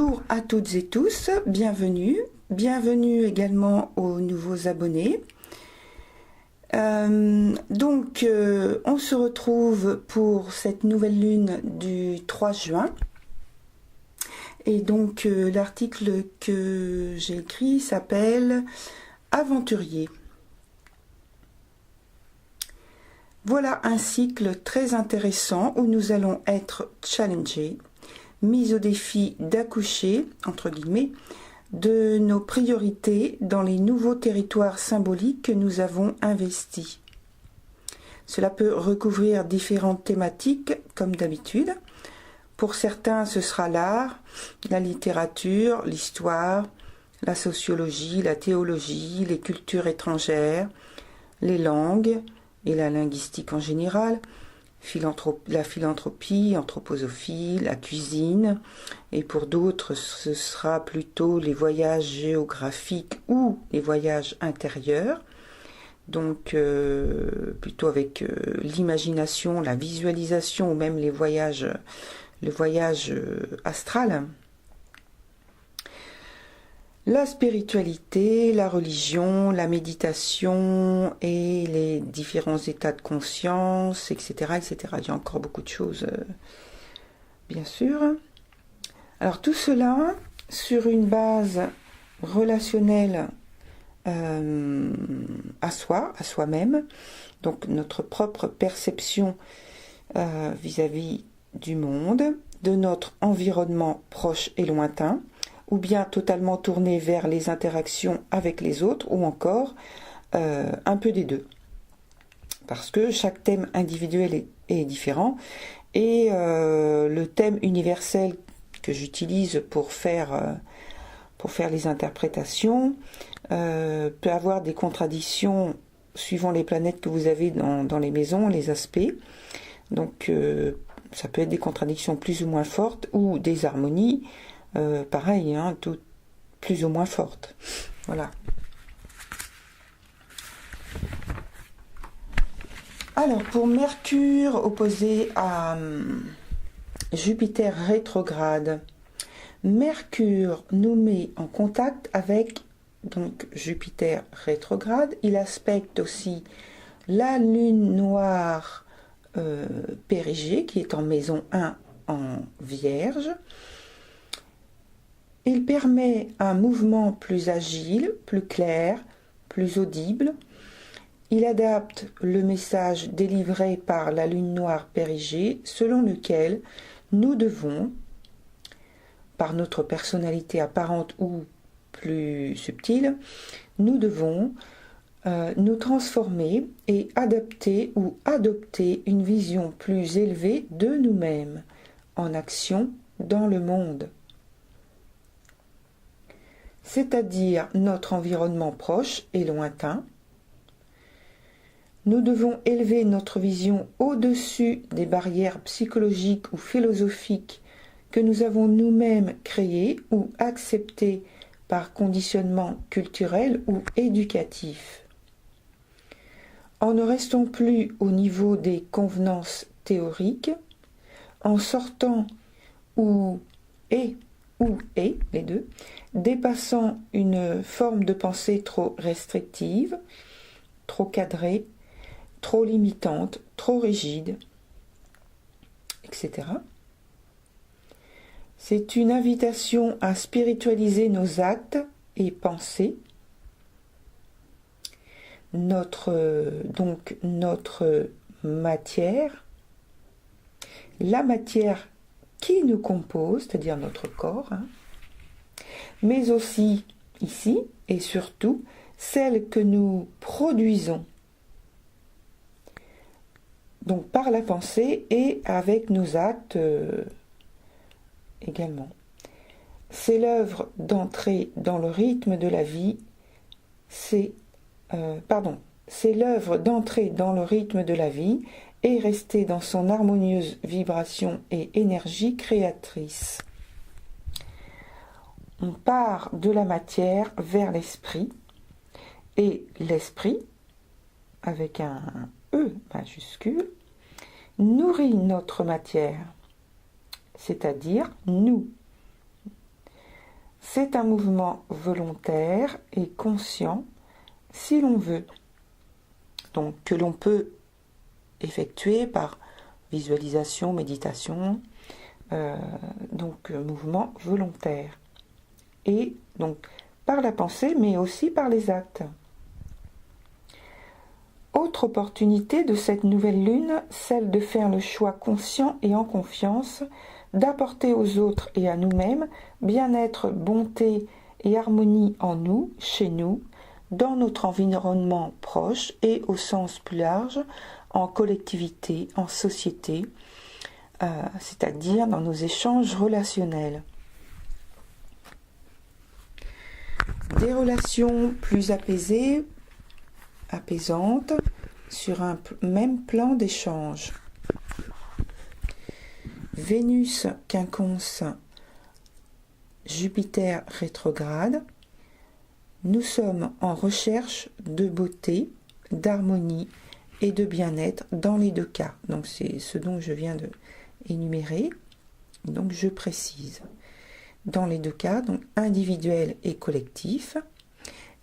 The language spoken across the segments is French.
Bonjour à toutes et tous, bienvenue. Bienvenue également aux nouveaux abonnés. On se retrouve pour cette nouvelle lune du 3 juin. Et donc, l'article que j'ai écrit s'appelle « Aventurier ». Voilà un cycle très intéressant où nous allons être challengés, mis au défi d'accoucher, entre guillemets, de nos priorités dans les nouveaux territoires symboliques que nous avons investis. Cela peut recouvrir différentes thématiques, comme d'habitude. Pour certains, ce sera l'art, la littérature, l'histoire, la sociologie, la théologie, les cultures étrangères, les langues et la linguistique en général, la philanthropie, anthroposophie, la cuisine, et pour d'autres, ce sera plutôt les voyages géographiques ou les voyages intérieurs, donc plutôt avec l'imagination, la visualisation ou même le voyage astral. La spiritualité, la religion, la méditation et les différents états de conscience, etc., etc. Il y a encore beaucoup de choses, bien sûr. Alors tout cela sur une base relationnelle à soi, à soi-même, donc notre propre perception vis-à-vis du monde, de notre environnement proche et lointain, ou bien totalement tourné vers les interactions avec les autres, ou encore un peu des deux. Parce que chaque thème individuel est différent, et le thème universel que j'utilise pour faire les interprétations peut avoir des contradictions suivant les planètes que vous avez dans les maisons, les aspects. Donc ça peut être des contradictions plus ou moins fortes, ou des harmonies, pareil, toutes plus ou moins fortes. Voilà. Alors, pour Mercure opposé à Jupiter rétrograde, Mercure nous met en contact avec donc Jupiter rétrograde. Il aspecte aussi la lune noire Périgée, qui est en maison 1 en Vierge. Il permet un mouvement plus agile, plus clair, plus audible. Il adapte le message délivré par la lune noire Périgée, selon lequel nous devons, par notre personnalité apparente ou plus subtile, nous devons nous transformer et adapter ou adopter une vision plus élevée de nous-mêmes en action dans le monde. C'est-à-dire notre environnement proche et lointain. Nous devons élever notre vision au-dessus des barrières psychologiques ou philosophiques que nous avons nous-mêmes créées ou acceptées par conditionnement culturel ou éducatif. En ne restant plus au niveau des convenances théoriques, en sortant les deux, dépassant une forme de pensée trop restrictive, trop cadrée, trop limitante, trop rigide, etc. C'est une invitation à spiritualiser nos actes et pensées, notre matière, la matière qui nous compose, c'est-à-dire notre corps, mais aussi, ici et surtout, celle que nous produisons, donc par la pensée et avec nos actes également. C'est l'œuvre d'entrer dans le rythme de la vie, c'est l'œuvre d'entrer dans le rythme de la vie et rester dans son harmonieuse vibration et énergie créatrice. On part de la matière vers l'esprit, et l'esprit, avec un E majuscule, nourrit notre matière, c'est-à-dire nous. C'est un mouvement volontaire et conscient si l'on veut. Donc que l'on peut effectuer par visualisation, méditation, mouvement volontaire. Et donc par la pensée, mais aussi par les actes. Autre opportunité de cette nouvelle lune, celle de faire le choix conscient et en confiance, d'apporter aux autres et à nous-mêmes bien-être, bonté et harmonie en nous, chez nous, dans notre environnement proche et au sens plus large, en collectivité, en société, c'est-à-dire dans nos échanges relationnels. Des relations plus apaisées, apaisantes, sur un même plan d'échange. Vénus quinconce, Jupiter rétrograde. Nous sommes en recherche de beauté, d'harmonie et de bien-être dans les deux cas. Donc c'est ce dont je viens de énumérer. Donc je précise. Dans les deux cas, donc individuel et collectif.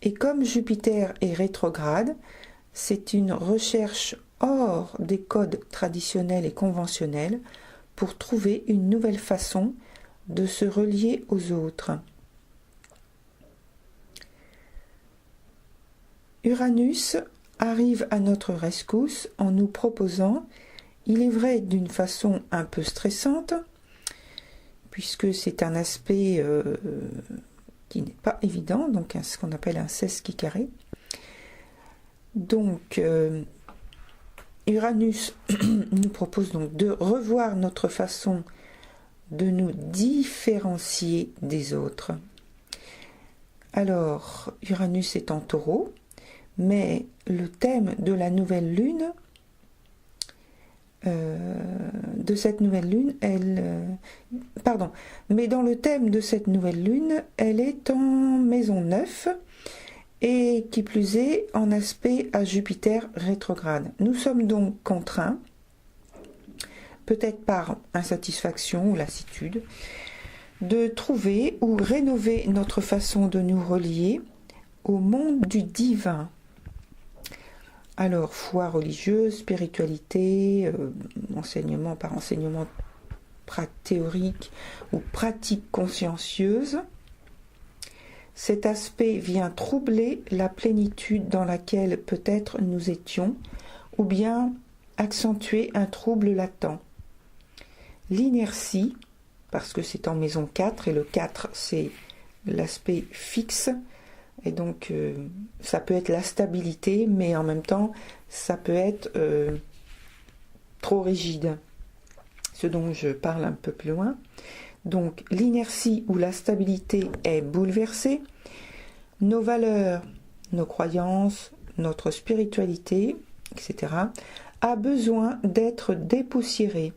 Et comme Jupiter est rétrograde, c'est une recherche hors des codes traditionnels et conventionnels pour trouver une nouvelle façon de se relier aux autres. Uranus arrive à notre rescousse en nous proposant, il est vrai d'une façon un peu stressante, puisque c'est un aspect qui n'est pas évident, donc ce qu'on appelle un sesqui carré. Donc Uranus nous propose donc de revoir notre façon de nous différencier des autres. Alors, Uranus est en Taureau, mais le thème de la nouvelle lune, mais dans le thème de cette nouvelle lune, elle est en maison 9 et qui plus est en aspect à Jupiter rétrograde. Nous sommes donc contraints, peut-être par insatisfaction ou lassitude, de trouver ou rénover notre façon de nous relier au monde du divin. Alors, foi religieuse, spiritualité, enseignement théorique ou pratique consciencieuse, cet aspect vient troubler la plénitude dans laquelle peut-être nous étions, ou bien accentuer un trouble latent. L'inertie, parce que c'est en maison 4, et le 4 c'est l'aspect fixe, et donc ça peut être la stabilité, mais en même temps ça peut être trop rigide, ce dont je parle un peu plus loin. Donc l'inertie ou la stabilité est bouleversée, nos valeurs, nos croyances, notre spiritualité, etc. a besoin d'être dépoussiérée.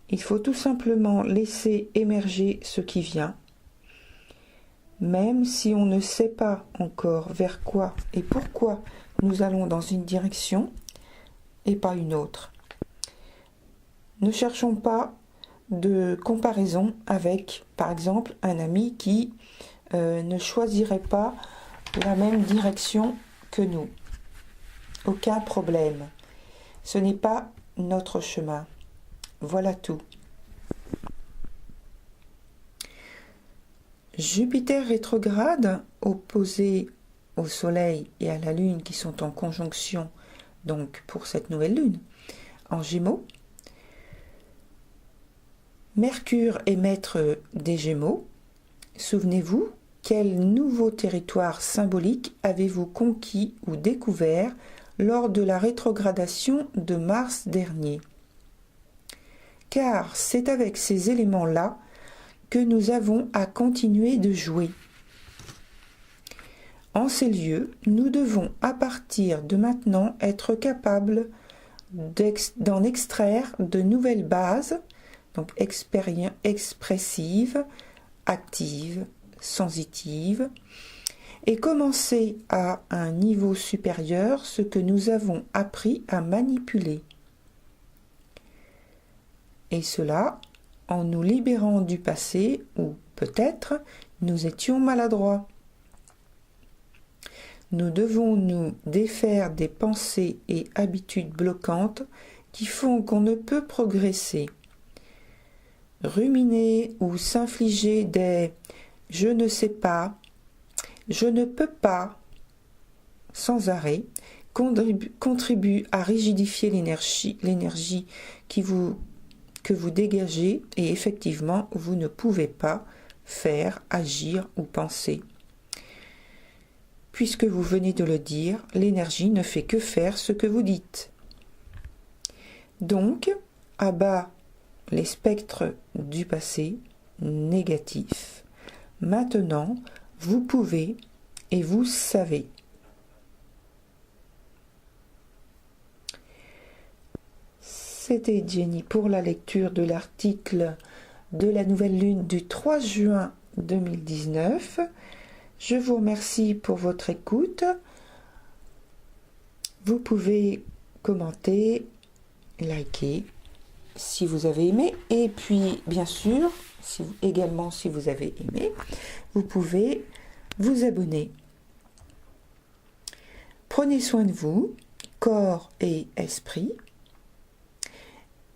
Il faut tout simplement laisser émerger ce qui vient, même si on ne sait pas encore vers quoi et pourquoi nous allons dans une direction et pas une autre. Ne cherchons pas de comparaison avec, par exemple, un ami qui ne choisirait pas la même direction que nous. Aucun problème. Ce n'est pas notre chemin. Voilà tout. Jupiter rétrograde, opposé au Soleil et à la Lune qui sont en conjonction donc pour cette nouvelle Lune, en Gémeaux. Mercure est maître des Gémeaux. Souvenez-vous, quel nouveau territoire symbolique avez-vous conquis ou découvert lors de la rétrogradation de mars dernier? Car c'est avec ces éléments-là que nous avons à continuer de jouer. En ces lieux, nous devons à partir de maintenant être capables d'en extraire de nouvelles bases, donc expressives, actives, sensitives, et commencer à un niveau supérieur ce que nous avons appris à manipuler. Et cela en nous libérant du passé ou peut-être nous étions maladroits. Nous devons nous défaire des pensées et habitudes bloquantes qui font qu'on ne peut progresser. Ruminer ou s'infliger des « je ne sais pas »,« je ne peux pas » sans arrêt contribue à rigidifier l'énergie que vous dégagez et effectivement vous ne pouvez pas faire, agir ou penser. Puisque vous venez de le dire, l'énergie ne fait que faire ce que vous dites. Donc, à bas les spectres du passé négatifs. Maintenant, vous pouvez et vous savez. C'était Jenny pour la lecture de l'article de la nouvelle lune du 3 juin 2019. Je vous remercie pour votre écoute. Vous pouvez commenter, liker si vous avez aimé. Et puis, bien sûr, si vous avez aimé, vous pouvez vous abonner. Prenez soin de vous, corps et esprit.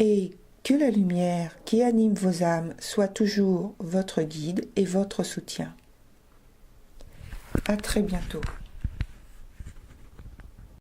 Et que la lumière qui anime vos âmes soit toujours votre guide et votre soutien. À très bientôt.